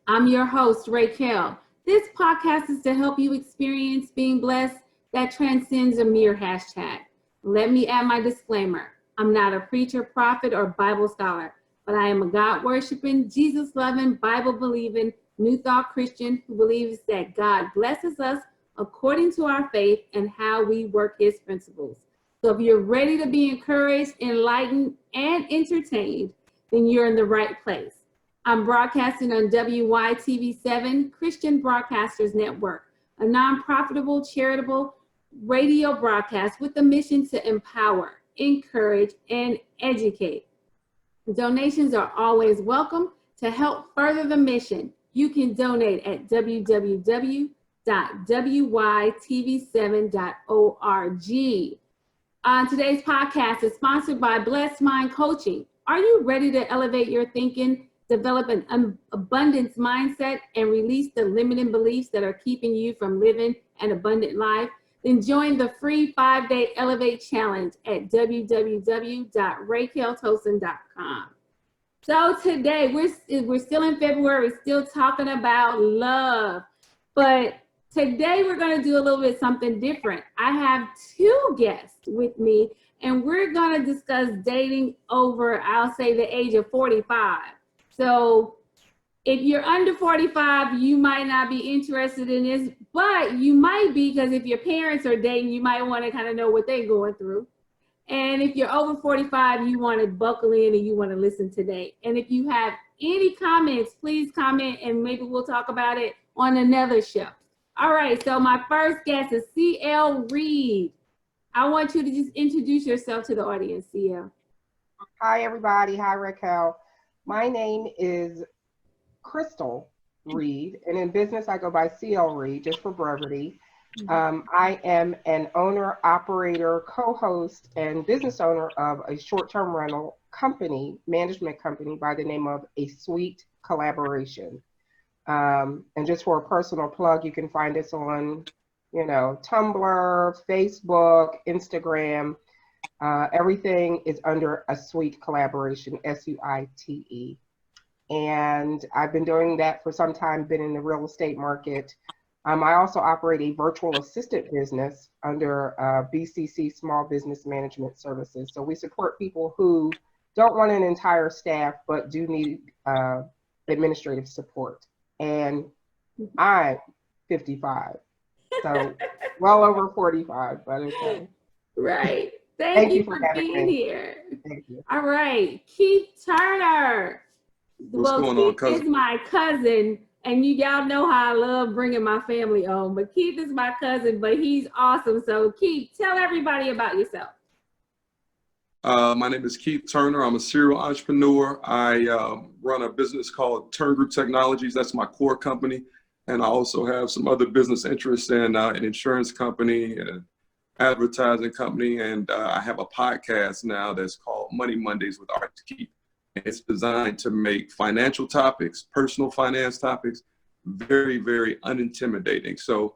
I'm your host, Raquel. This podcast is to help you experience being blessed that transcends a mere hashtag. Let me add my disclaimer. I'm not a preacher, prophet, or Bible scholar, but I am a God worshiping, Jesus loving, Bible believing, New Thought Christian who believes that God blesses us according to our faith and how we work his principles. So if you're ready to be encouraged, enlightened, and entertained, then you're in the right place. I'm broadcasting on WYTV7 Christian Broadcasters Network, a non-profitable charitable radio broadcast with the mission to empower, encourage, and educate. Donations are always welcome. To help further the mission, you can donate at www.wytv7.org. Today's podcast is sponsored by Blessed Mind Coaching. Are you ready to elevate your thinking, develop an abundance mindset, and release the limiting beliefs that are keeping you from living an abundant life? Then join the free 5-day Elevate Challenge at www.raqueltosin.com. So today, we're still in February, we're still talking about love, but today we're going to do a little bit something different. I have two guests with me, and we're going to discuss dating over, I'll say, the age of 45. So if you're under 45, you might not be interested in this, but you might be, because if your parents are dating, you might want to kind of know what they're going through. And if you're over 45, you want to buckle in and you want to listen today. And if you have any comments, please comment and maybe we'll talk about it on another show. All right, so my first guest is CL Reed. I want you to just introduce yourself to the audience, CL. Hi, everybody. Hi, Raquel. My name is Crystal Reed, and in business, I go by CL Reed, just for brevity. I am an owner, operator, co-host, and business owner of a short-term rental company, management company by the name of A Sweet Collaboration. And just for a personal plug, you can find us on, Tumblr, Facebook, Instagram. Everything is under A Sweet Collaboration, SUITE. And I've been doing that for some time, been in the real estate market. I also operate a virtual assistant business under BCC Small Business Management Services. So we support people who don't want an entire staff, but do need administrative support. And I'm 55, so well over 45, but okay. Right. Thank you for being here. Thank you. All right, Keith Turner. What's going on, cousin? Keith is my cousin. And y'all know how I love bringing my family on, but Keith is my cousin, but he's awesome. So Keith, tell everybody about yourself. My name is Keith Turner. I'm a serial entrepreneur. I run a business called Turn Group Technologies. That's my core company. And I also have some other business interests in an insurance company, an advertising company, and I have a podcast now that's called Money Mondays with Art Keith. It's designed to make financial topics, personal finance topics, very, very unintimidating. So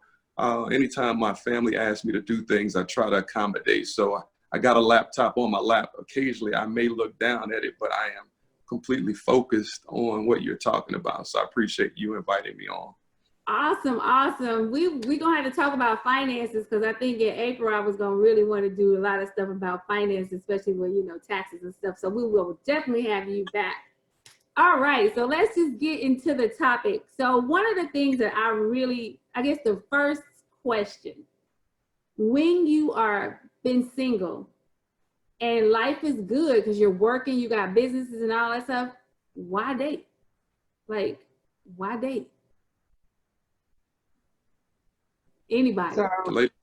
anytime my family asks me to do things, I try to accommodate. So I got a laptop on my lap. Occasionally, I may look down at it, but I am completely focused on what you're talking about. So I appreciate you inviting me on. Awesome, awesome. We're going to have to talk about finances because I think in April I was going to really want to do a lot of stuff about finance, especially with, taxes and stuff. So we will definitely have you back. All right, so let's just get into the topic. So one of the things that I guess the first question, when you are been single and life is good because you're working, you got businesses and all that stuff, why date? Like, why date? Anybody? So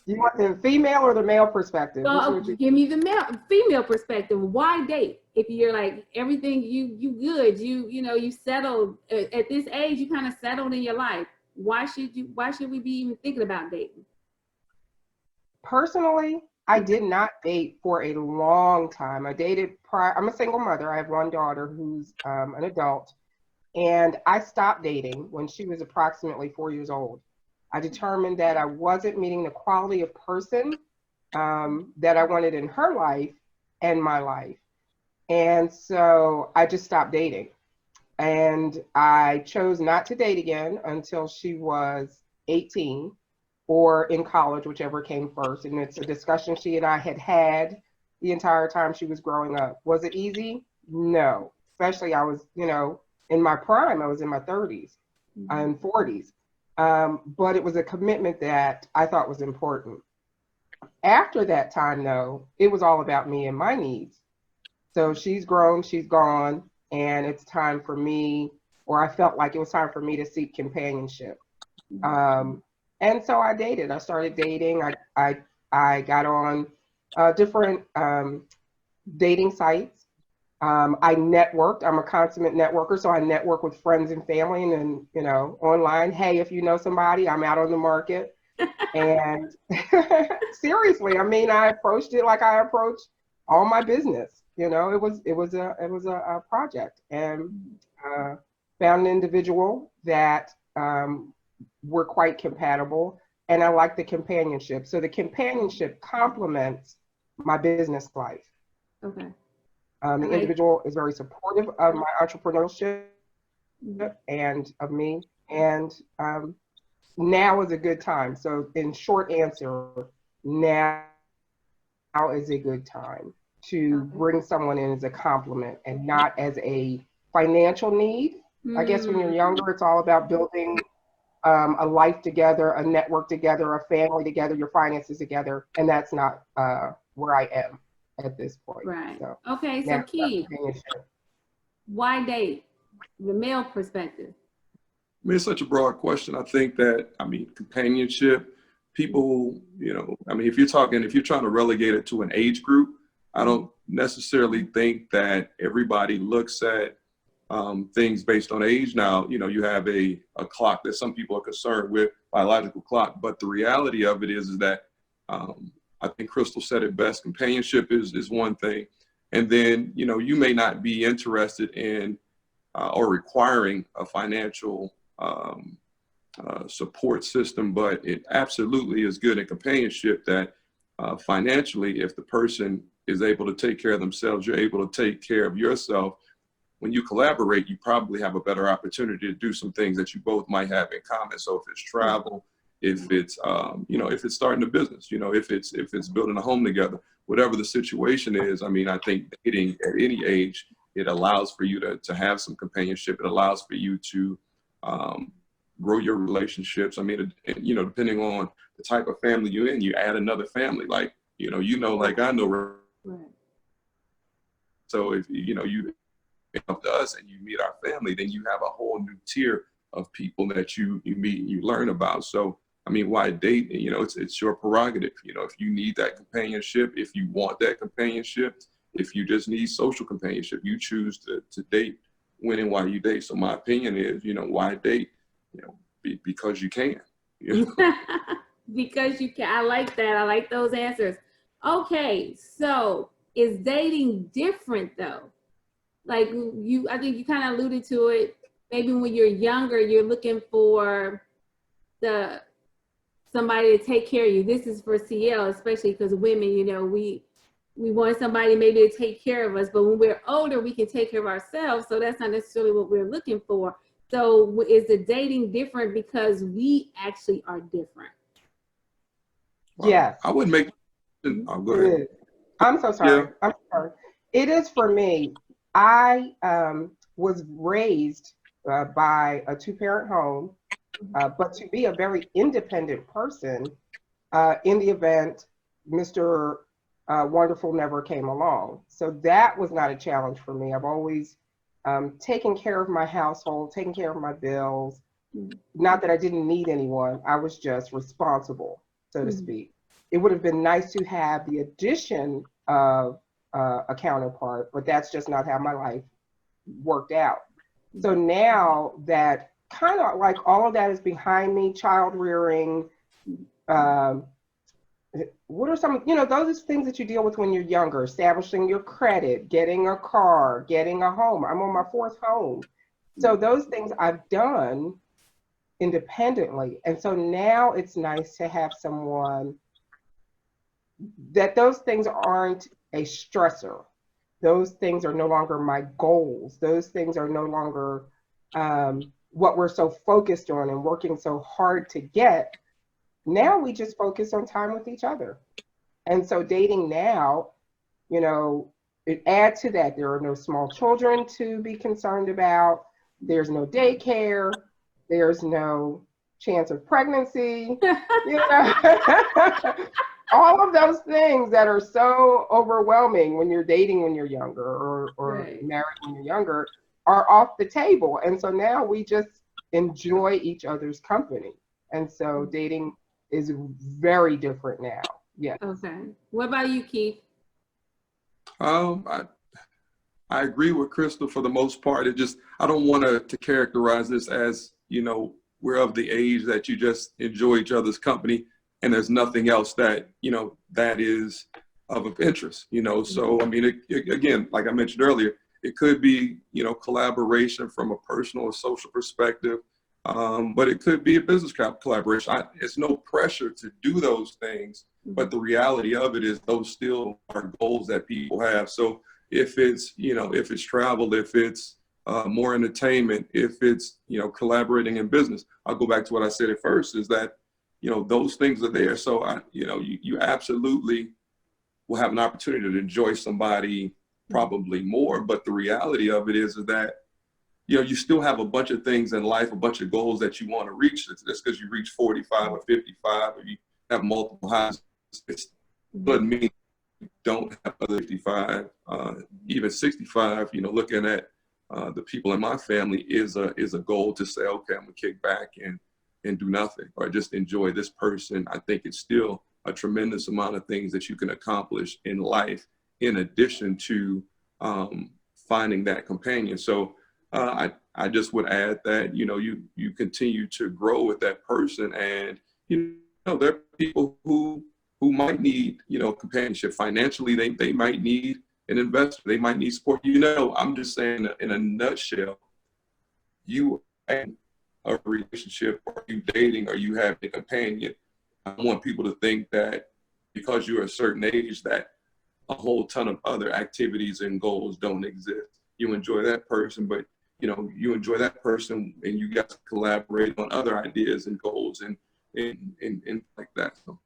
you want the female or the male perspective? Well, give me the female perspective. Why date? If you're like everything you good, you settled at this age, you kind of settled in your life. Why should we be even thinking about dating? Personally, I did not date for a long time. I dated I'm a single mother. I have one daughter who's an adult, and I stopped dating when she was approximately 4 years old. I determined that I wasn't meeting the quality of person that I wanted in her life and my life. And so I just stopped dating. And I chose not to date again until she was 18 or in college, whichever came first. And it's a discussion she and I had had the entire time she was growing up. Was it easy? No. Especially I was, in my prime, I was in my 30s and 40s. But it was a commitment that I thought was important. After that time, though, it was all about me and my needs. So she's grown, she's gone, and it's time for me, or I felt like it was time for me to seek companionship. And so I dated. I started dating. I got on different dating sites. I networked. I'm a consummate networker, so I network with friends and family, and then online. Hey, if you know somebody, I'm out on the market. And seriously, I mean, I approached it like I approach all my business. It was a project, and found an individual that were quite compatible, and I like the companionship. So the companionship complements my business life. Okay. The individual is very supportive of my entrepreneurship and of me, and now is a good time. So in short answer, now is a good time to bring someone in as a compliment and not as a financial need. I guess when you're younger, it's all about building a life together, a network together, a family together, your finances together, and that's not where I am at this point. Right. So, okay, so Keith, why date? The male perspective. I mean, it's such a broad question. I think that, companionship, people, if you're trying to relegate it to an age group, I don't necessarily think that everybody looks at things based on age. Now, you have a clock that some people are concerned with, biological clock, but the reality of it is that I think Crystal said it best. Companionship is one thing. And then, you may not be interested in or requiring a financial support system, but it absolutely is good in companionship that financially, if the person is able to take care of themselves, you're able to take care of yourself. When you collaborate, you probably have a better opportunity to do some things that you both might have in common. So if it's travel, if it's if it's starting a business, if it's building a home together, whatever the situation is, I think dating at any age, it allows for you to have some companionship. It allows for you to grow your relationships. Depending on the type of family you're in, you add another family, like like I know. Right. So if you up to us and you meet our family, then you have a whole new tier of people that you meet and you learn about. So why date? It's your prerogative. If you need that companionship, if you want that companionship, if you just need social companionship, you choose to date when and why you date. So my opinion is, why date? Because you can. Because you can. I like that. I like those answers. Okay, so is dating different though? Like I think you kind of alluded to it. Maybe when you're younger, you're looking for somebody to take care of you. This is for CL, especially because women, we want somebody maybe to take care of us, but when we're older, we can take care of ourselves. So that's not necessarily what we're looking for. So is the dating different because we actually are different? Yes. I would make. Oh, go ahead. I'm so sorry. Yeah. I'm sorry. It is for me. I was raised by a two-parent home, but to be a very independent person in the event Mr. Wonderful never came along. So that was not a challenge for me. I've always taken care of my household, taken care of my bills. Not that I didn't need anyone. I was just responsible, so to speak. It would have been nice to have the addition of a counterpart, but that's just not how my life worked out. So now that kind of like all of that is behind me, child rearing, what are some, those are things that you deal with when you're younger, establishing your credit, getting a car, getting a home. I'm on my fourth home. So those things I've done independently. And so now it's nice to have someone that those things aren't a stressor. Those things are no longer my goals. Those things are no longer what we're so focused on and working so hard to get. Now we just focus on time with each other. And so dating now, you know, it adds to that. There are no small children to be concerned about. There's no daycare. There's no chance of pregnancy. You know, all of those things that are so overwhelming when you're dating when you're younger or Right. married when you're younger are off the table. And so now we just enjoy each other's company. And so dating is very different now. Yes. Okay. What about you, Keith? I agree with Crystal for the most part. It just, I don't want to characterize this as, you know, we're of the age that you just enjoy each other's company and there's nothing else that, you know, that is of interest, you know. So, I mean, again, like I mentioned earlier, it could be, you know, collaboration from a personal or social perspective, but it could be a business collaboration. It's no pressure to do those things, but the reality of it is those still are goals that people have. So if it's, you know, if it's travel, if it's more entertainment, if it's, you know, collaborating in business, I'll go back to what I said at first, is that, you know, those things are there. So, you know, you absolutely will have an opportunity to enjoy somebody probably more. But the reality of it is that, you know, you still have a bunch of things in life, a bunch of goals that you want to reach. Just because you reach 45 or 55 or you have multiple houses, it doesn't mean you don't have other 55, even 65. You know, looking at the people in my family is a goal to say, okay, I'm gonna kick back and do nothing or just enjoy this person. I think it's still a tremendous amount of things that you can accomplish in life in addition to finding that companion. So I just would add that, you know, you continue to grow with that person, and, you know, there are people who might need, you know, companionship financially. They might need an investor. They might need support. You know, I'm just saying in a nutshell, you have a relationship, or you dating, or you have a companion. I want people to think that because you're a certain age that a whole ton of other activities and goals don't exist. You enjoy that person, but, you know, you enjoy that person and you guys collaborate on other ideas and goals and like that. So.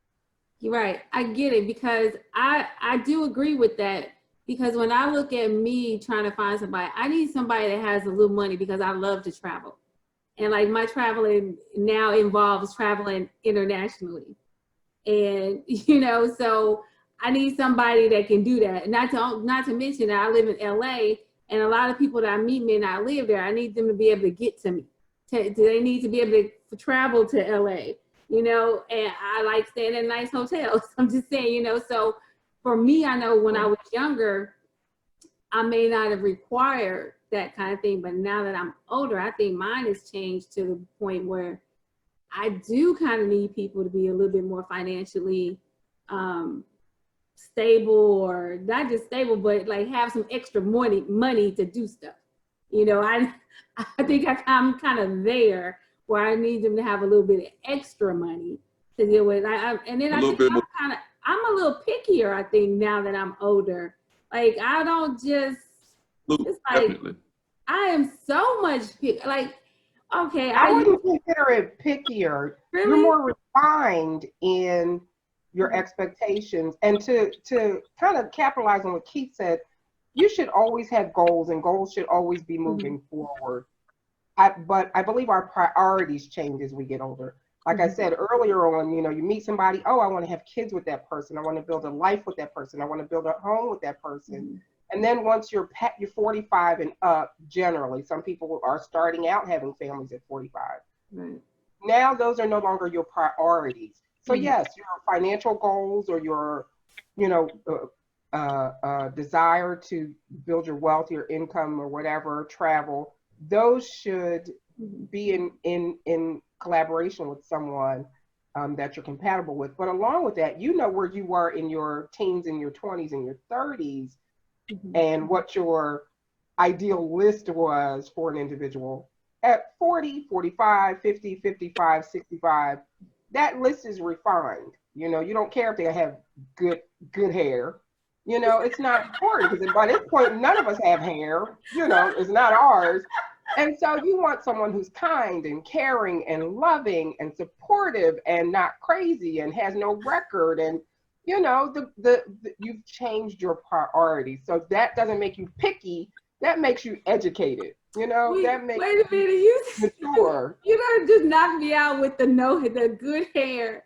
You're right. I get it, because I do agree with that, because when I look at me trying to find somebody, I need somebody that has a little money, because I love to travel. And like my traveling now involves traveling internationally. And, you know, so I need somebody that can do that. Not to mention that I live in LA, and a lot of people that I meet may not live there. I need them to be able to get to me. Do they need to be able to travel to LA? You know, and I like staying in nice hotels. I'm just saying, you know, so for me, I know when I was younger, I may not have required that kind of thing, but now that I'm older, I think mine has changed to the point where I do kind of need people to be a little bit more financially stable, or not just stable, but like have some extra money to do stuff. You know, I think I'm kind of there where I need them to have a little bit of extra money to deal with. And then I think I'm a little pickier, I think, now that I'm older. Like, I don't just, it's like, definitely. I am so much like, okay. I wouldn't consider it pickier. Really? You're more refined in your expectations. And to kind of capitalize on what Keith said, you should always have goals, and goals should always be moving forward. But I believe our priorities change as we get older. Like I said earlier on, you know, you meet somebody, oh, I want to have kids with that person. I want to build a life with that person. I want to build a home with that person. And then once you're 45 and up, generally, some people are starting out having families at 45. Right. Now those are no longer your priorities. So yes, your financial goals or your, you know, desire to build your wealth, your income or whatever, travel, those should be in collaboration with someone that you're compatible with. But along with that, you know where you were in your teens and your 20s and your 30s and what your ideal list was for an individual at 40, 45, 50, 55, 65. That list is refined. You know, you don't care if they have good hair. You know, it's not important because by this point, none of us have hair. You know, it's not ours. And so you want someone who's kind and caring and loving and supportive and not crazy and has no record. And, you know, you've changed your priorities. So that doesn't make you picky. That makes you educated. You know, Wait, that makes wait a minute, you mature. you done just knocked me out with the good hair.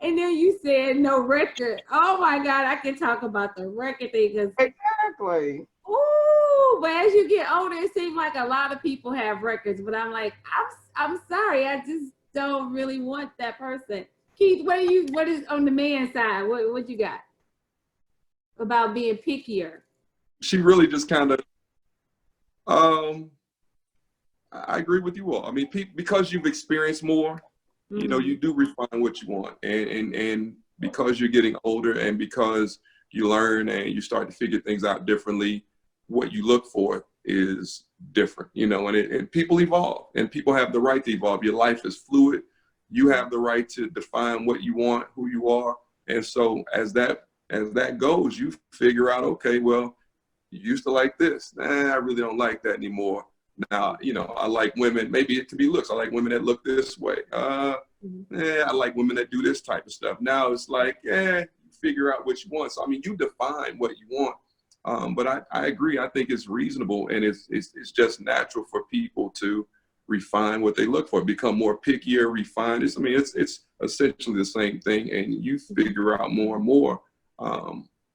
And then you said no record. Oh my God, I can talk about the record thing because Exactly. ooh, but as you get older, it seems like a lot of people have records. But I'm like, I'm sorry, I just don't really want that person. Keith, what is on the man side? What you got about being pickier? She really just kind of, I agree with you all. I mean, because you've experienced more, you know, you do refine what you want, and because you're getting older, and because you learn and you start to figure things out differently, what you look for is different, you know, and people evolve, and people have the right to evolve. Your life is fluid. You have the right to define what you want, who you are, and so as that goes, you figure out, okay, well, you used to like this. I really don't like that anymore. Now, you know, I like women, maybe it could be looks. I like women that look this way. I like women that do this type of stuff. Now it's like, you figure out what you want. So, I mean, you define what you want. But I agree. I think it's reasonable, and it's just natural for people to refine what they look for, become more pickier, refine. It's essentially the same thing. And you figure out more and more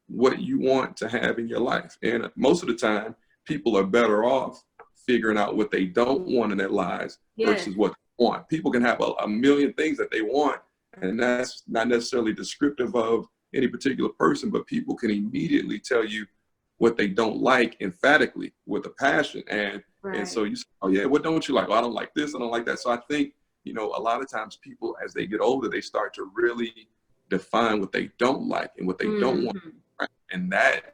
what you want to have in your life. And most of the time, people are better off figuring out what they don't want in their lives versus what they want. People can have a million things that they want, and that's not necessarily descriptive of any particular person, but people can immediately tell you what they don't like emphatically with a passion. And so you say, oh yeah, what don't you like? Oh, I don't like this, I don't like that. So I think, you know, a lot of times people, as they get older, they start to really define what they don't like and what they don't want. Right? And that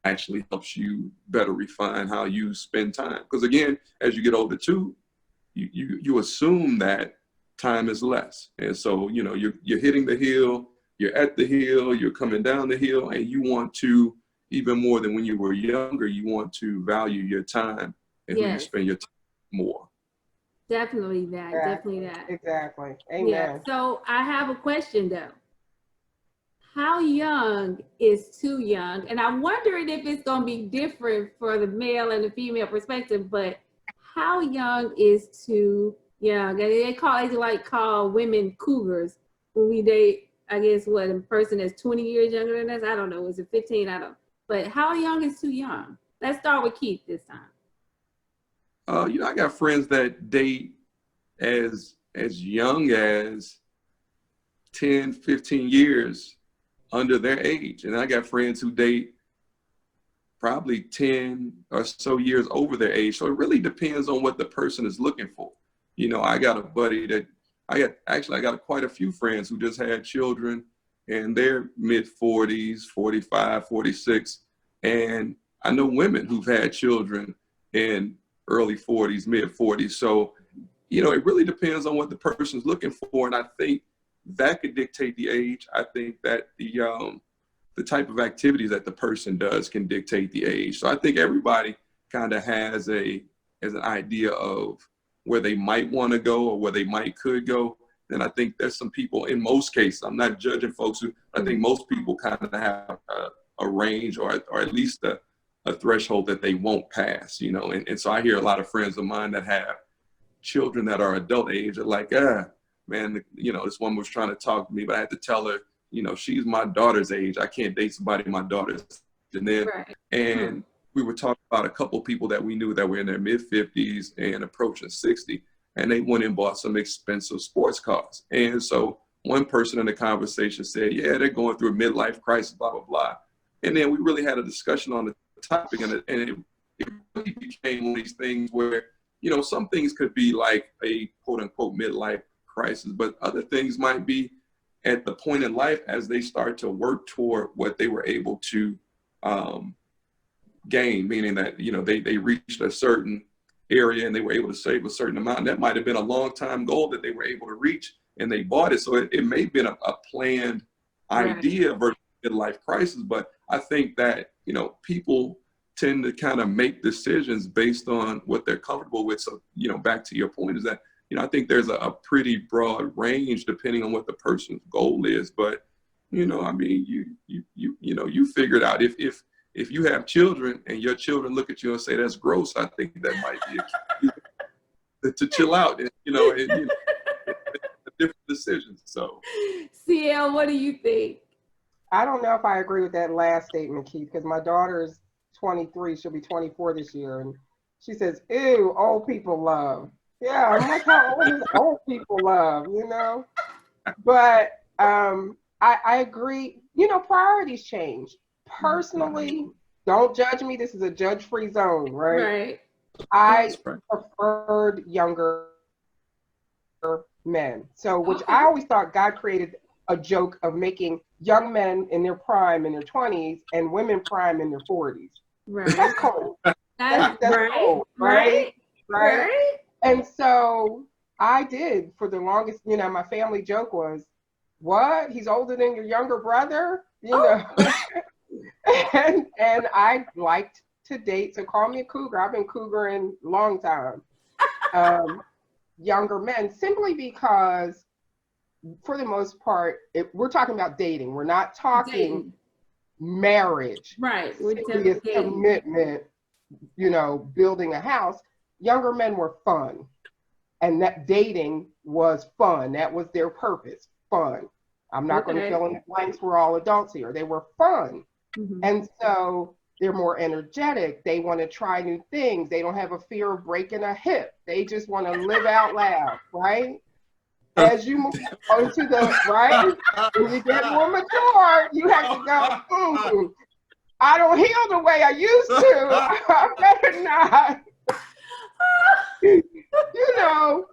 actually helps you better refine how you spend time. Because again, as you get older too, you assume that time is less. And so, you know, you're hitting the hill, you're at the hill, you're coming down the hill, and you want to, even more than when you were younger, you want to value your time and who you spend your time more. Definitely that. Yeah, definitely that. Exactly. Amen. Yeah. So I have a question though. How young is too young? And I'm wondering if it's going to be different for the male and the female perspective, but how young is too young? And they call women cougars when we date, I guess, what, a person is 20 years younger than us? I don't know. Is it 15? I don't. But how young is too young? Let's start with Keith this time. You know, I got friends that date as young as 10, 15 years under their age. And I got friends who date probably 10 or so years over their age. So it really depends on what the person is looking for. You know, I got a buddy that I got quite a few friends who just had children in their mid 40s, 45, 46. And I know women who've had children in early 40s, mid 40s. So, you know, it really depends on what the person's looking for. And I think that could dictate the age. I think that the type of activities that the person does can dictate the age. So I think everybody kind of has an idea of where they might want to go or where they could go. And I think there's some people, in most cases, I'm not judging folks I think most people kind of have a range or at least a threshold that they won't pass, you know. And so I hear a lot of friends of mine that have children that are adult age are like, man, you know, this woman was trying to talk to me, but I had to tell her, you know, she's my daughter's age. I can't date somebody my daughter's. And then, and we were talking about a couple of people that we knew that were in their mid 50s and approaching 60, and they went and bought some expensive sports cars. And so one person in the conversation said, yeah, they're going through a midlife crisis, blah, blah, blah. And then we really had a discussion on the topic, and it really became one of these things where, you know, some things could be like a quote unquote midlife crisis, but other things might be at the point in life as they start to work toward what they were able to gain, meaning that, you know, they reached a certain area and they were able to save a certain amount. And that might have been a long time goal that they were able to reach, and they bought it. So it may have been a planned idea versus midlife crisis, but I think that, you know, people tend to kind of make decisions based on what they're comfortable with. So, you know, back to your point is that, you know, I think there's a pretty broad range depending on what the person's goal is. But, you know, I mean, you know, you figure it out. If you have children and your children look at you and say that's gross, I think that might be a key to chill out. And, you know, a different decision. So, CL, what do you think? I don't know if I agree with that last statement, Keith, because my daughter's 23, she'll be 24 this year, and she says, ew, old people love. Yeah, I'm like, how old is old people love, you know? But I agree, you know, priorities change. Personally, don't judge me, this is a judge-free zone, right? Right. I preferred younger men. So, which I always thought God created a joke of making young men in their prime in their 20s and women prime in their 40s. Right. That's cold. That's right. Cold, Right. And so I did for the longest, you know, my family joke was, what? He's older than your younger brother? You know. and I liked to date, so call me a cougar. I've been cougaring a long time. Younger men, simply because for the most part, we're talking about dating. We're not talking marriage. Right. Serious commitment, you know, building a house. Younger men were fun. And that dating was fun. That was their purpose, fun. I'm not going to fill in the blanks. We're all adults here. They were fun. Mm-hmm. And so they're more energetic. They want to try new things. They don't have a fear of breaking a hip. They just want to live out loud, right? As you move on to the right, when you get more mature, you have to go, I don't heal the way I used to. I better not, you know,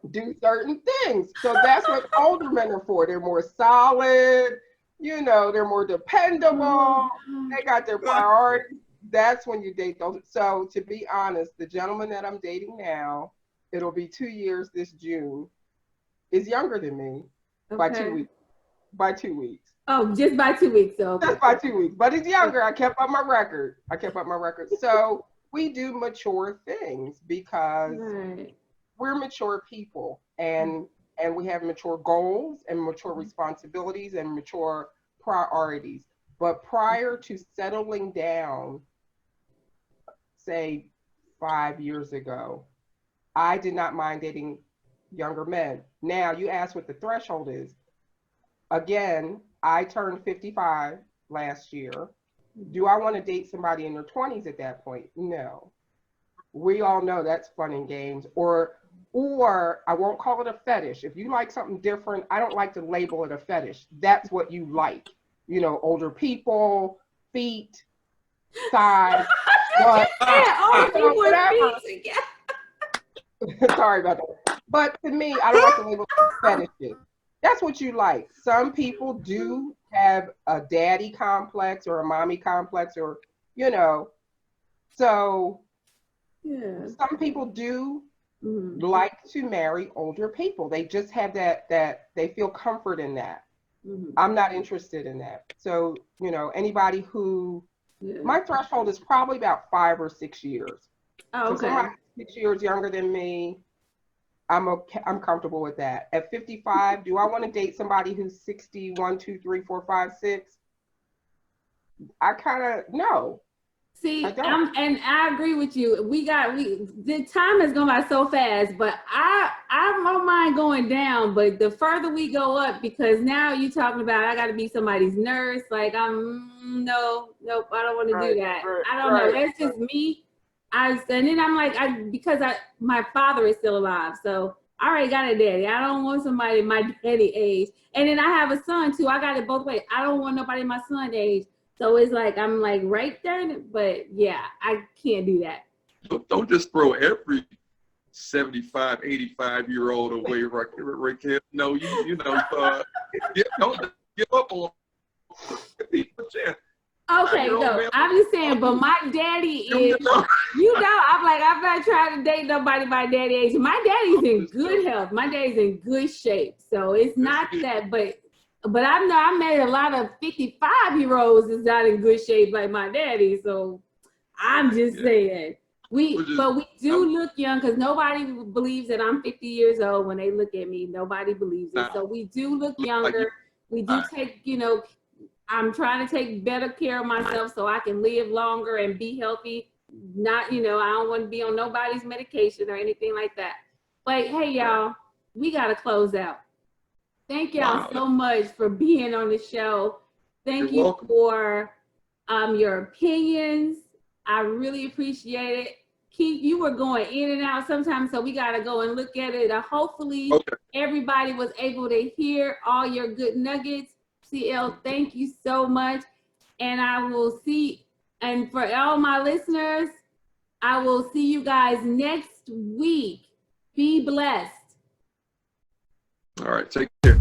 do certain things. So that's what older men are for. They're more solid, you know, they're more dependable. They got their priorities. That's when you date those. So to be honest, the gentleman that I'm dating now, it'll be 2 years this June, is younger than me by 2 weeks. By 2 weeks. Oh, just by 2 weeks. So okay. Just by 2 weeks. But he's younger. I kept up my record. So we do mature things because we're mature people and we have mature goals and mature responsibilities and mature priorities. But prior to settling down, say 5 years ago, I did not mind dating younger men. Now, you asked what the threshold is. Again, I turned 55 last year. Do I want to date somebody in their 20s at that point? No. We all know that's fun and games. Or I won't call it a fetish. If you like something different, I don't like to label it a fetish. That's what you like. You know, older people, feet, size, butt, whatever. Sorry about that. But to me, I don't like to label fetishes. That's what you like. Some people do have a daddy complex or a mommy complex, or, you know, so some people do like to marry older people. They just have that they feel comfort in that. I'm not interested in that. So, you know, anybody who, my threshold is probably about 5 or 6 years. Oh, okay. So somebody 6 years younger than me, I'm okay. I'm comfortable with that. At 55, do I want to date somebody who's 60, 1, 2, 3, 4, 5, 6? I kind of no. See, and I agree with you. The time has gone by so fast, but I don't mind going down, but the further we go up, because now you're talking about I got to be somebody's nurse. Like nope, I don't want to do that. I don't know. That's just me. And then I'm like, because my father is still alive, so I already got a daddy. I don't want somebody my daddy age. And then I have a son too. I got it both ways. I don't want nobody my son age. So it's like I'm like right there, but yeah, I can't do that. Don't just throw every 75, 85-year-old away, Raquel. No, you know, don't give up on people. Okay, no, I'm just saying, but my daddy is, I'm like, I'm not trying to date nobody my daddy age. My daddy's in good health. My daddy's in good shape. So it's not that, but But I know I met a lot of 55-year-olds that's not in good shape like my daddy. So I'm just saying. But we do look young because nobody believes that I'm 50 years old when they look at me. Nobody believes it. So we do look younger. We do take, I'm trying to take better care of myself so I can live longer and be healthy. Not, I don't want to be on nobody's medication or anything like that. But hey, y'all, we got to close out. Thank y'all so much for being on the show. Thank you for your opinions. I really appreciate it. Keith, you were going in and out sometimes, so we got to go and look at it. Hopefully, everybody was able to hear all your good nuggets. CL, thank you so much. And I will see, and for all my listeners, I will see you guys next week. Be blessed. All right, take care.